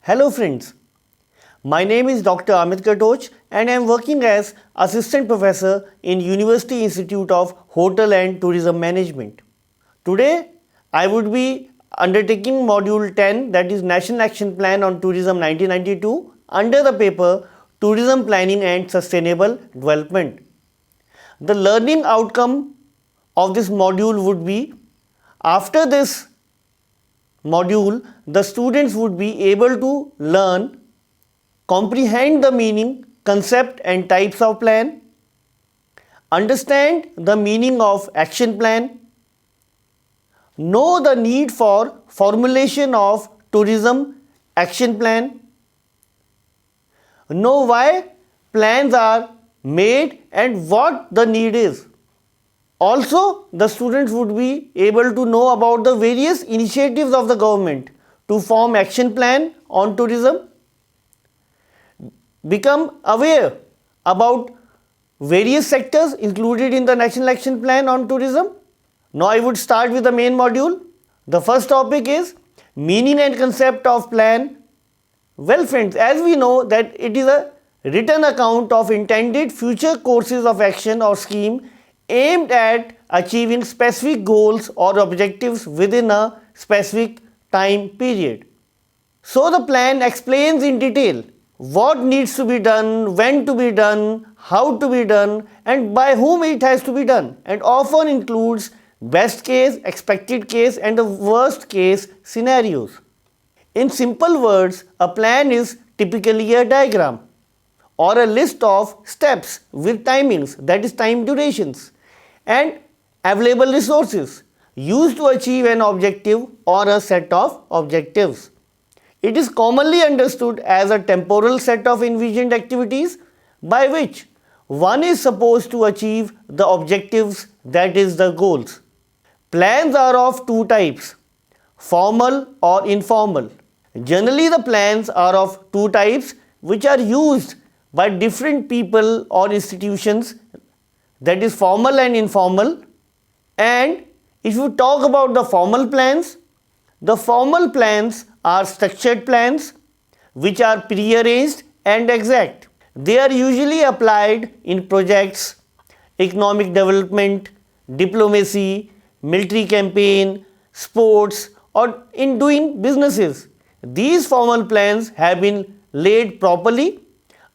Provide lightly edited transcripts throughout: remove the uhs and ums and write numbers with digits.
Hello friends, my name is Dr. Amit Katoch and I am working as Assistant Professor in University Institute of Hotel and Tourism Management. Today I would be undertaking Module 10, that is National Action Plan on Tourism 1992, under the paper Tourism Planning and Sustainable Development. The learning outcome of this module would be, after this module, the students would be able to learn, comprehend the meaning, concept and types of plan, understand the meaning of action plan, know the need for formulation of tourism action plan, know why plans are made and what the need is. Also, the students would be able to know about the various initiatives of the government to form action plan on tourism, become aware about various sectors included in the National Action Plan on tourism. Now I would start with the main module. The first topic is meaning and concept of plan. Well friends, as we know that it is a written account of intended future courses of action or scheme aimed at achieving specific goals or objectives within a specific time period. So the plan explains in detail what needs to be done, when to be done, how to be done and by whom it has to be done, and often includes best case, expected case and the worst case scenarios. In simple words, a plan is typically a diagram or a list of steps with timings, that is time durations, and available resources used to achieve an objective or a set of objectives. It is commonly understood as a temporal set of envisioned activities by which one is supposed to achieve the objectives, that is the goals. Plans are of two types, formal or informal. Generally the plans are of two types which are used by different people or institutions, that is formal and informal. And if you talk about the formal plans are structured plans which are prearranged and exact. They are usually applied in projects, economic development, diplomacy, military campaign, sports or in doing businesses. These formal plans have been laid properly,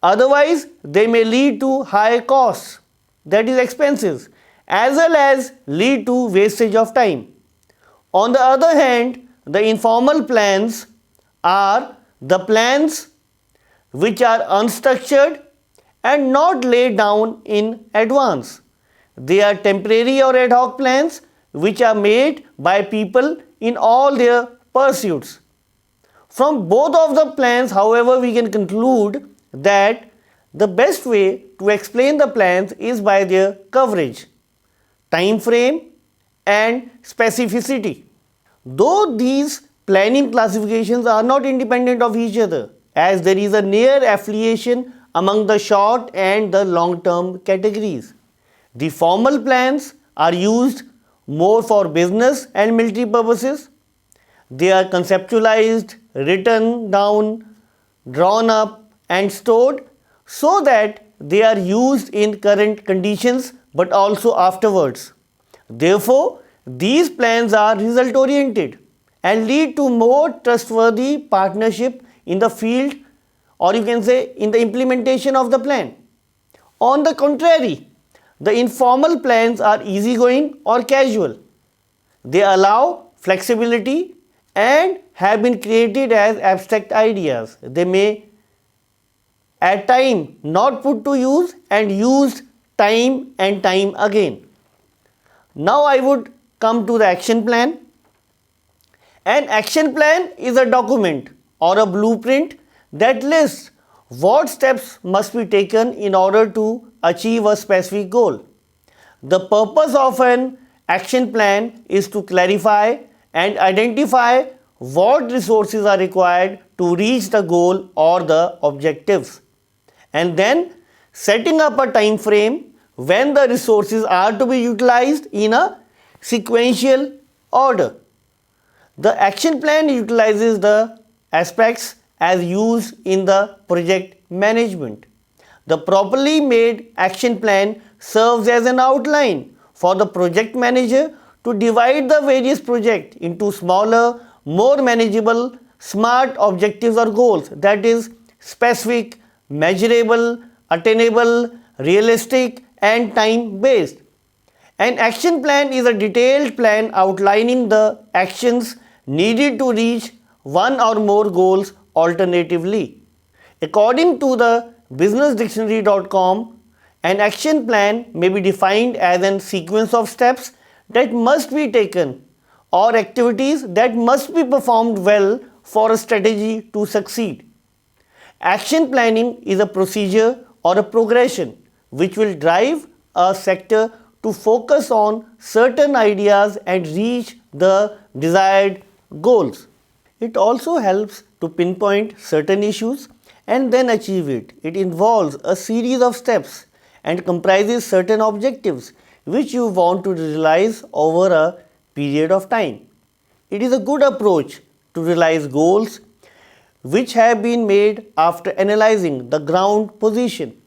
otherwise they may lead to high costs, that is expenses, as well as lead to wastage of time. On the other hand, the informal plans are the plans which are unstructured and not laid down in advance. They are temporary or ad hoc plans which are made by people in all their pursuits. From both of the plans, however, we can conclude that the best way to explain the plans is by their coverage, time frame and specificity. Though these planning classifications are not independent of each other, as there is a near affiliation among the short and the long term categories. The formal plans are used more for business and military purposes. They are conceptualized, written down, drawn up and stored so that they are used in current conditions but also afterwards. Therefore, these plans are result oriented and lead to more trustworthy partnership in the field, or you can say in the implementation of the plan. On the contrary, the informal plans are easygoing or casual. They allow flexibility and have been created as abstract ideas. They may at time not put to use and used time and time again. Now I would come to the action plan. An action plan is a document or a blueprint that lists what steps must be taken in order to achieve a specific goal. The purpose of an action plan is to clarify and identify what resources are required to reach the goal or the objectives, and then setting up a time frame when the resources are to be utilized in a sequential order. The action plan utilizes the aspects as used in the project management. The properly made action plan serves as an outline for the project manager to divide the various projects into smaller, more manageable, smart objectives or goals, that is, specific, measurable, attainable, realistic, and time based. An action plan is a detailed plan outlining the actions needed to reach one or more goals alternatively. According to the businessdictionary.com, an action plan may be defined as a sequence of steps that must be taken or activities that must be performed well for a strategy to succeed. Action planning is a procedure or a progression which will drive a sector to focus on certain ideas and reach the desired goals. It also helps to pinpoint certain issues and then achieve it. It involves a series of steps and comprises certain objectives which you want to realize over a period of time. It is a good approach to realize goals which have been made after analyzing the ground position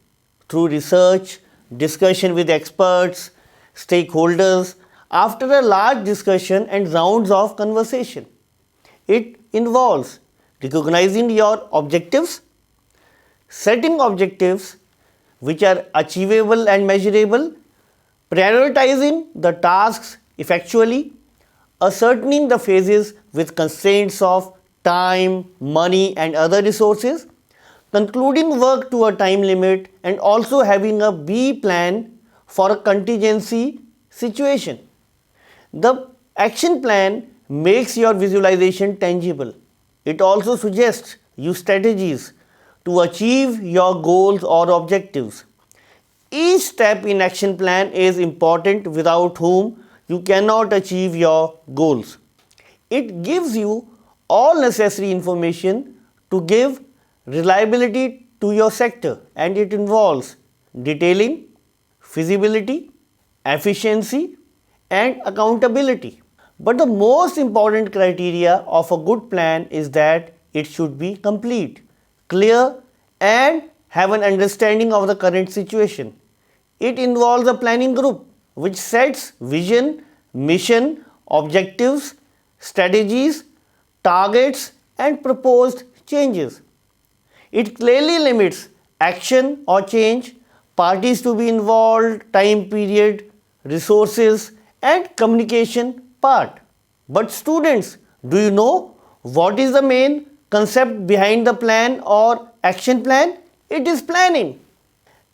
through research, discussion with experts, stakeholders, after a large discussion and rounds of conversation. It involves recognizing your objectives, setting objectives which are achievable and measurable, prioritizing the tasks effectually, ascertaining the phases with constraints of time, money, and other resources, concluding work to a time limit, and also having a B plan for a contingency situation. The action plan makes your visualization tangible. It also suggests you strategies to achieve your goals or objectives. Each step in action plan is important, without whom you cannot achieve your goals. It gives you all necessary information to give reliability to your sector, and it involves detailing, feasibility, efficiency, and accountability. But the most important criteria of a good plan is that it should be complete, clear, and have an understanding of the current situation. It involves a planning group which sets vision, mission, objectives, strategies, targets, and proposed changes. It clearly limits action or change, parties to be involved, time period, resources, and communication part. But students, do you know what is the main concept behind the plan or action plan? It is planning.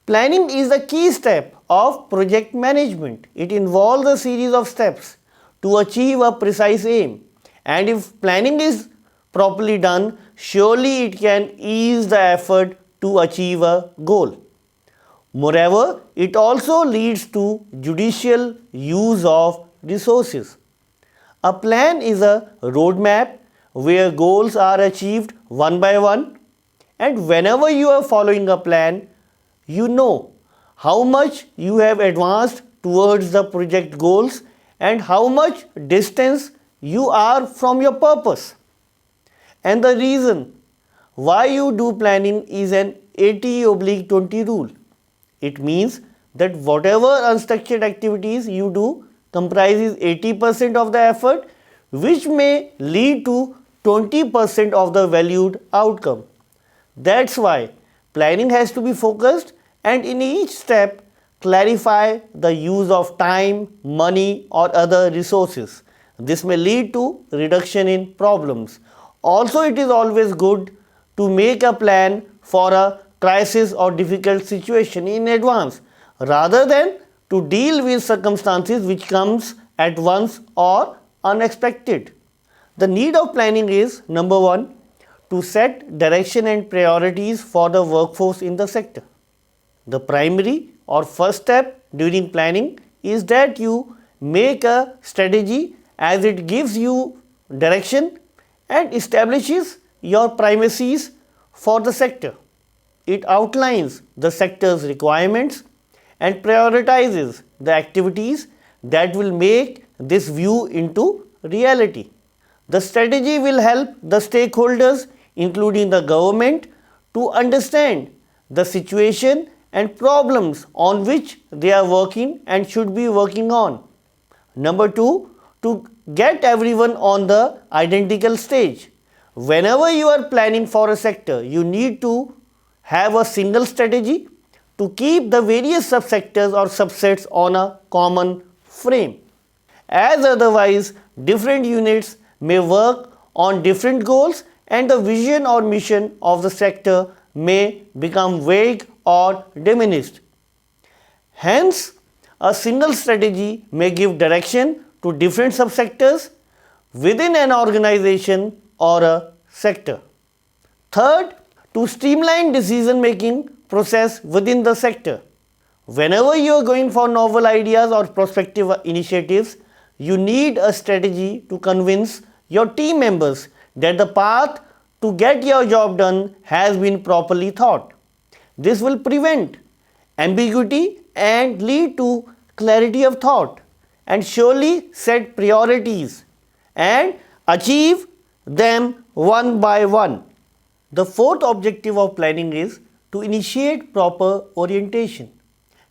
Planning is the key step of project management. It involves a series of steps to achieve a precise aim. And if planning is properly done, surely it can ease the effort to achieve a goal. Moreover, it also leads to judicious use of resources. A plan is a roadmap where goals are achieved one by one, and whenever you are following a plan, you know how much you have advanced towards the project goals and how much distance you are from your purpose. And the reason why you do planning is an 80/20 rule. It means that whatever unstructured activities you do comprises 80% of the effort, which may lead to 20% of the valued outcome. That's why planning has to be focused, and in each step clarify the use of time, money, or other resources. This may lead to reduction in problems. Also, it is always good to make a plan for a crisis or difficult situation in advance, rather than to deal with circumstances which comes at once or unexpected. The need of planning is, number one, to set direction and priorities for the workforce in the sector. The primary or first step during planning is that you make a strategy, as it gives you direction and establishes your primacies for the sector. It outlines the sector's requirements and prioritizes the activities that will make this view into reality. The strategy will help the stakeholders including the government, to understand the situation and problems on which they are working and should be working on. Number two, to get everyone on the identical stage. Whenever you are planning for a sector, you need to have a single strategy to keep the various subsectors or subsets on a common frame. As otherwise, different units may work on different goals and the vision or mission of the sector may become vague or diminished. Hence, a single strategy may give direction to different subsectors within an organization or a sector. Third, to streamline decision making process within the sector. Whenever you are going for novel ideas or prospective initiatives, you need a strategy to convince your team members that the path to get your job done has been properly thought. This will prevent ambiguity and lead to clarity of thought and surely set priorities and achieve them one by one. The fourth objective of planning is to initiate proper orientation.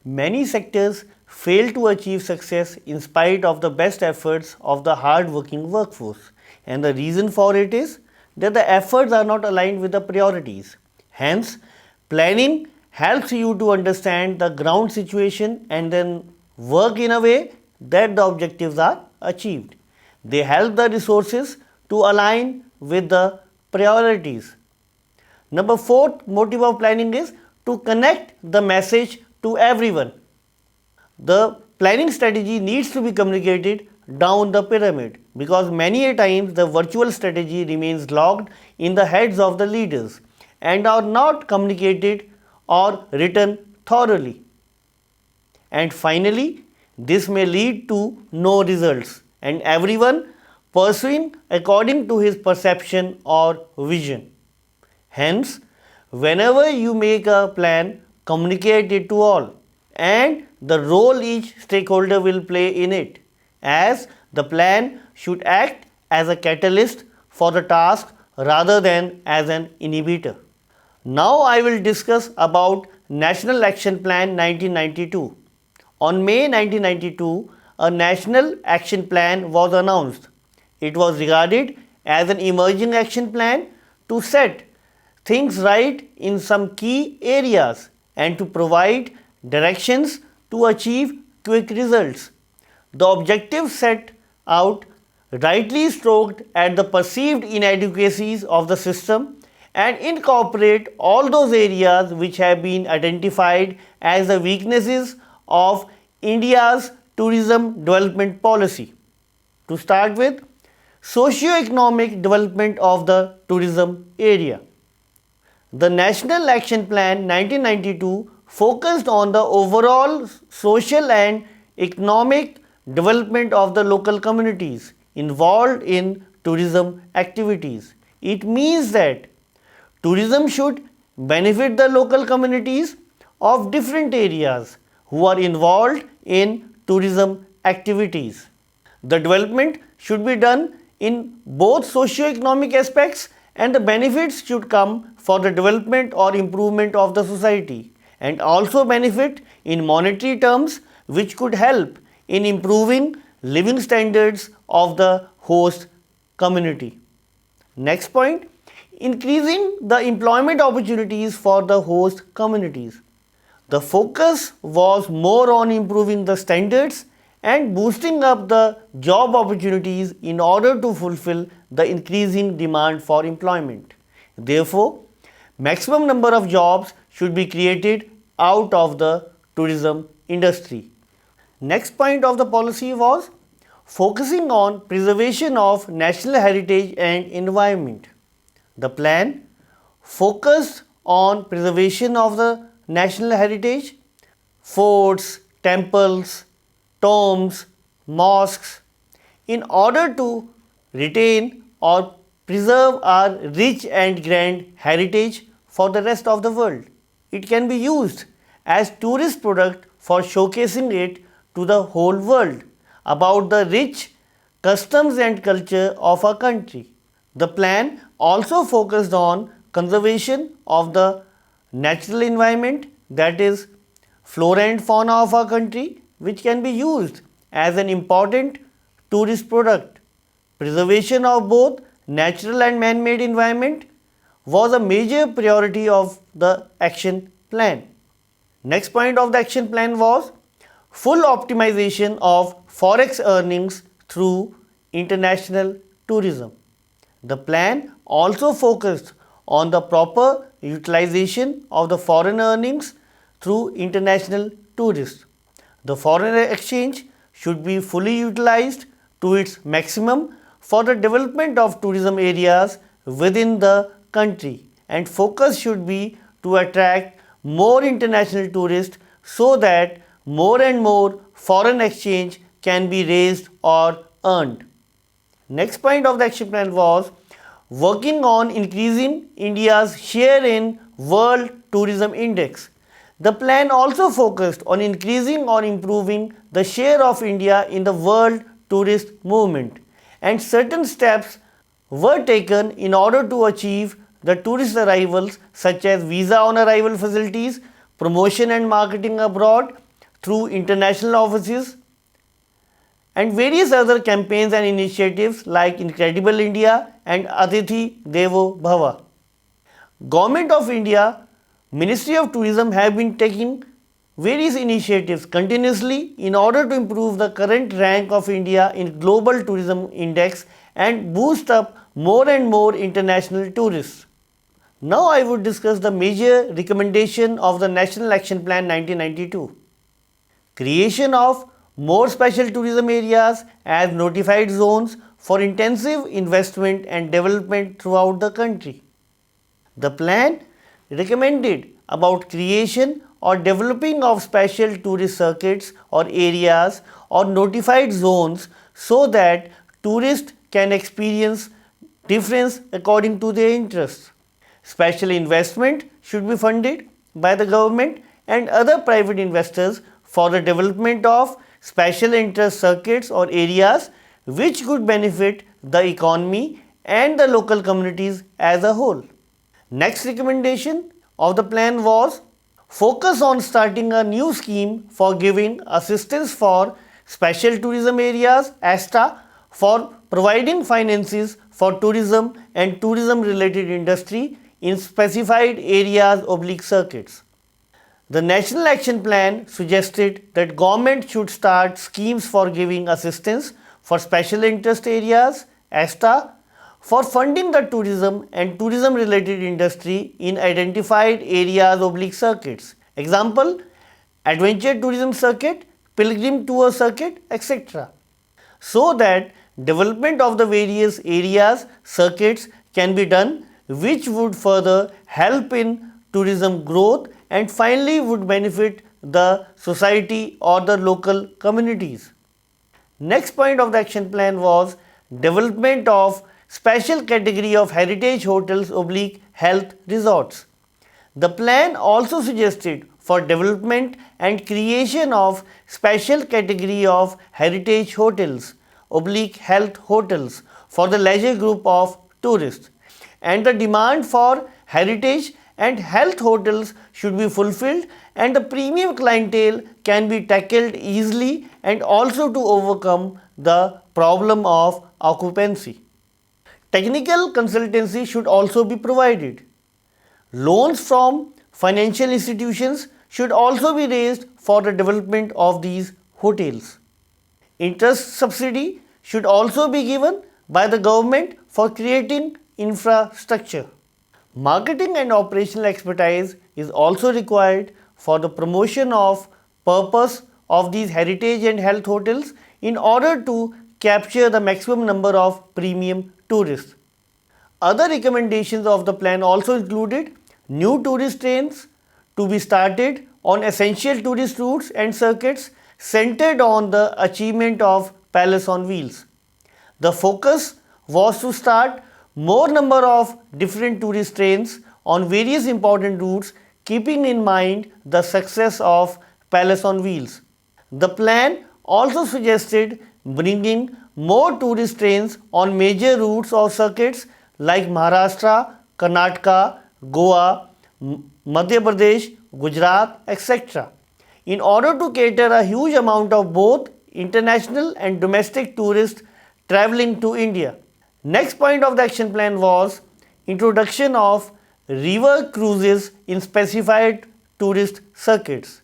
Many sectors fail to achieve success in spite of the best efforts of the hard-working workforce, and the reason for it is that the efforts are not aligned with the priorities. Hence, planning helps you to understand the ground situation and then work in a way that the objectives are achieved. They help the resources to align with the priorities. Number fourth motive of planning is to connect the message to everyone. The planning strategy needs to be communicated down the pyramid because many a times the virtual strategy remains locked in the heads of the leaders and are not communicated or written thoroughly. And finally, this may lead to no results and everyone pursuing according to his perception or vision. Hence, whenever you make a plan, communicate it to all and the role each stakeholder will play in it, as the plan should act as a catalyst for the task rather than as an inhibitor. Now I will discuss about National Action Plan 1992. On May 1992, a National Action Plan was announced. It was regarded as an emerging action plan to set things right in some key areas and to provide directions to achieve quick results. The objectives set out rightly stroked at the perceived inadequacies of the system and incorporate all those areas which have been identified as the weaknesses of India's tourism development policy. To start with, socio-economic development of the tourism area. The National Action Plan 1992 focused on the overall social and economic development of the local communities involved in tourism activities. It means that tourism should benefit the local communities of different areas who are involved in tourism activities. The development should be done in both socio-economic aspects and the benefits should come for the development or improvement of the society and also benefit in monetary terms which could help in improving living standards of the host community. Next point, increasing the employment opportunities for the host communities. The focus was more on improving the standards and boosting up the job opportunities in order to fulfill the increasing demand for employment. Therefore, maximum number of jobs should be created out of the tourism industry. Next point of the policy was focusing on preservation of national heritage and environment. The plan focused on preservation of the national heritage, forts, temples, tombs, mosques, in order to retain or preserve our rich and grand heritage for the rest of the world. It can be used as tourist product for showcasing it to the whole world about the rich customs and culture of our country. The plan also focused on conservation of the natural environment, that is flora and fauna of our country, which can be used as an important tourist product. Preservation of both natural and man-made environment was a major priority of the action plan. Next point of the action plan was full optimization of forex earnings through international tourism. The plan also focused on the proper utilization of the foreign earnings through international tourists. The foreign exchange should be fully utilized to its maximum for the development of tourism areas within the country, and focus should be to attract more international tourists so that more and more foreign exchange can be raised or earned. Next point of the action plan was working on increasing India's share in World Tourism Index. The plan also focused on increasing or improving the share of India in the world tourist movement, and certain steps were taken in order to achieve the tourist arrivals, such as visa on arrival facilities, promotion and marketing abroad through international offices, and various other campaigns and initiatives like Incredible India and Atithi Devo Bhava. Government of India, Ministry of Tourism have been taking various initiatives continuously in order to improve the current rank of India in Global Tourism Index and boost up more and more international tourists. Now I would discuss the major recommendation of the National Action Plan 1992. Creation of more special tourism areas as notified zones for intensive investment and development throughout the country. The plan recommended about creation or developing of special tourist circuits or areas or notified zones so that tourists can experience difference according to their interests. Special investment should be funded by the government and other private investors for the development of special interest circuits or areas which could benefit the economy and the local communities as a whole. Next recommendation of the plan was focus on starting a new scheme for giving assistance for special tourism areas (ASTA) for providing finances for tourism and tourism related industry in specified areas / circuits. The National Action Plan suggested that government should start schemes for giving assistance for special interest areas (ASTA) for funding the tourism and tourism related industry in identified areas / circuits. Example, adventure tourism circuit, pilgrim tour circuit, etc. So that development of the various areas, circuits can be done, which would further help in tourism growth and finally would benefit the society or the local communities. Next point of the action plan was development of special category of heritage hotels / health resorts. The plan also suggested for development and creation of special category of heritage hotels / health hotels for the leisure group of tourists, and the demand for heritage and health hotels should be fulfilled and the premium clientele can be tackled easily and also to overcome the problem of occupancy. Technical consultancy should also be provided. Loans from financial institutions should also be raised for the development of these hotels. Interest subsidy should also be given by the government for creating infrastructure. Marketing and operational expertise is also required for the promotion of purpose of these heritage and health hotels in order to capture the maximum number of premium tourists. Other recommendations of the plan also included new tourist trains to be started on essential tourist routes and circuits centered on the achievement of Palace on Wheels. The focus was to start more number of different tourist trains on various important routes, keeping in mind the success of Palace on Wheels. The plan also suggested bringing more tourist trains on major routes or circuits like Maharashtra, Karnataka, Goa, Madhya Pradesh, Gujarat, etc. in order to cater a huge amount of both international and domestic tourists traveling to India. Next point of the action plan was introduction of river cruises in specified tourist circuits.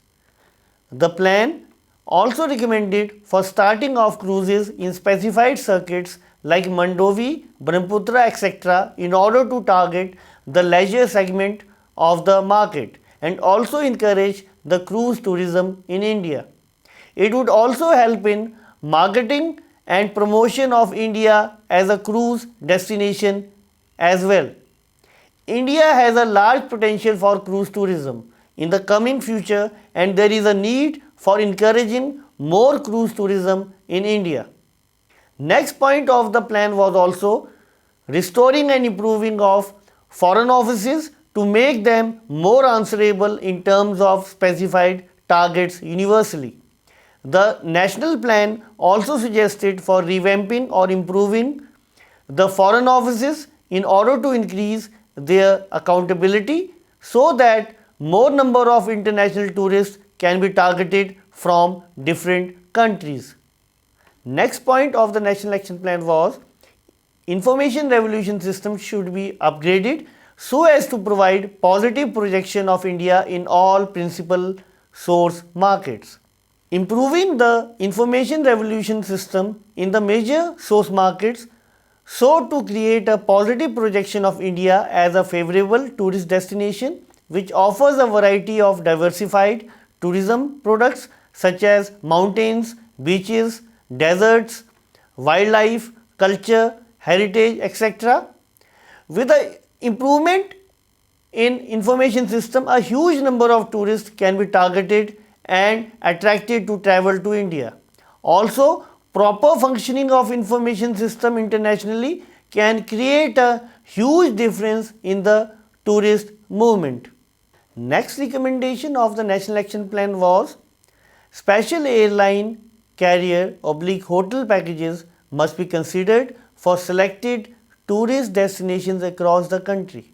The plan also recommended for starting of cruises in specified circuits like Mandovi, Brahmaputra, etc. in order to target the leisure segment of the market and also encourage the cruise tourism in India. It would also help in marketing and promotion of India as a cruise destination as well. India has a large potential for cruise tourism in the coming future and there is a need for encouraging more cruise tourism in India. Next point of the plan was also restoring and improving of foreign offices to make them more answerable in terms of specified targets universally. The national plan also suggested for revamping or improving the foreign offices in order to increase their accountability so that more number of international tourists can be targeted from different countries. Next point of the National Action Plan was information revolution system should be upgraded so as to provide positive projection of India in all principal source markets. Improving the information revolution system in the major source markets so to create a positive projection of India as a favorable tourist destination which offers a variety of diversified tourism products such as mountains, beaches, deserts, wildlife, culture, heritage, etc. With the improvement in information system, a huge number of tourists can be targeted and attracted to travel to India. Also, proper functioning of information system internationally can create a huge difference in the tourist movement. Next recommendation of the National Action Plan was special airline carrier oblique hotel packages must be considered for selected tourist destinations across the country.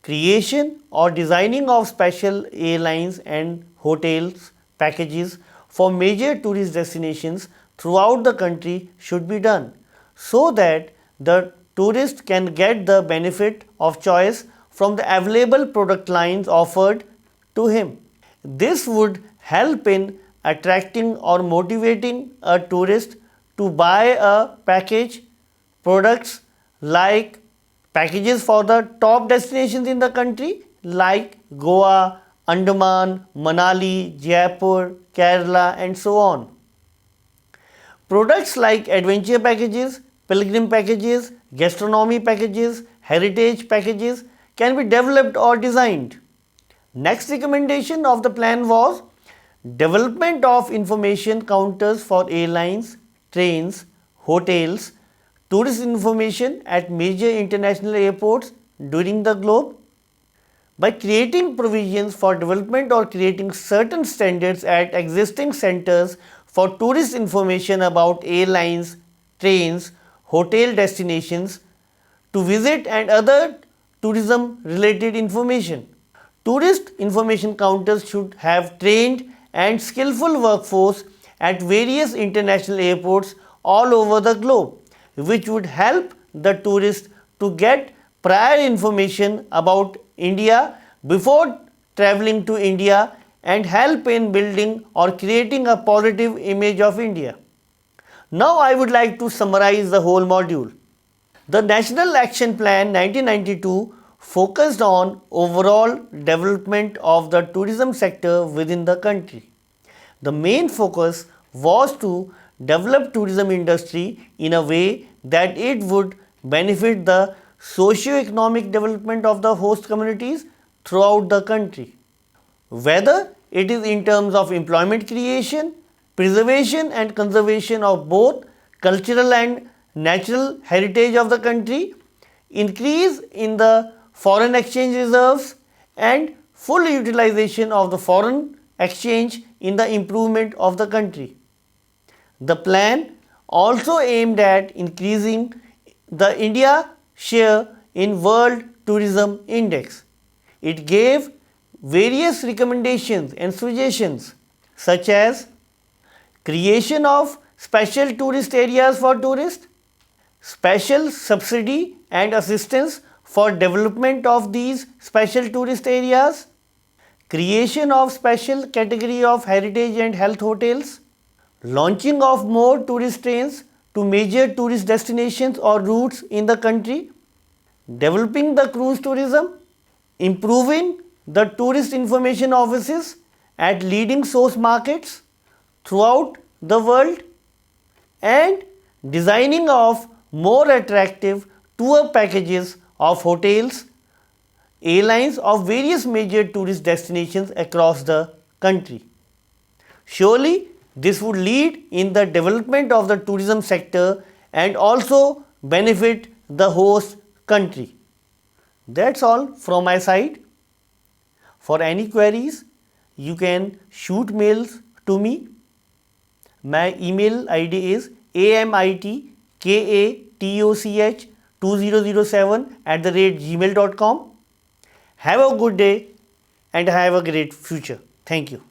Creation or designing of special airlines and hotels packages for major tourist destinations throughout the country should be done so that the tourist can get the benefit of choice from the available product lines offered to him. This would help in attracting or motivating a tourist to buy a package products like packages for the top destinations in the country like Goa, Andaman, Manali, Jaipur, Kerala and so on. Products like adventure packages, pilgrim packages, gastronomy packages, heritage packages can be developed or designed. Next recommendation of the plan was development of information counters for airlines, trains, hotels, tourist information at major international airports during the globe. By creating provisions for development or creating certain standards at existing centers for tourist information about airlines, trains, hotel destinations to visit and other tourism related information. Tourist information counters should have trained and skillful workforce at various international airports all over the globe, which would help the tourist to get prior information about India before traveling to India and help in building or creating a positive image of India. Now I would like to summarize the whole module. The National Action Plan 1992 focused on overall development of the tourism sector within the country. The main focus was to develop tourism industry in a way that it would benefit the socio-economic development of the host communities throughout the country. Whether it is in terms of employment creation, preservation and conservation of both cultural and natural heritage of the country, increase in the foreign exchange reserves and full utilization of the foreign exchange in the improvement of the country. The plan also aimed at increasing the India share in World Tourism Index. It gave various recommendations and suggestions such as creation of special tourist areas for tourists, special subsidy and assistance for development of these special tourist areas, creation of special category of heritage and health hotels, launching of more tourist trains to major tourist destinations or routes in the country, developing the cruise tourism, improving the tourist information offices at leading source markets throughout the world, and designing of more attractive tour packages of hotels, airlines of various major tourist destinations across the country. Surely this would lead in the development of the tourism sector and also benefit the host country. That's all from my side. For any queries, you can shoot mails to me. My email ID is amitKatoch2007@gmail.com. Have a good day and have a great future. Thank you.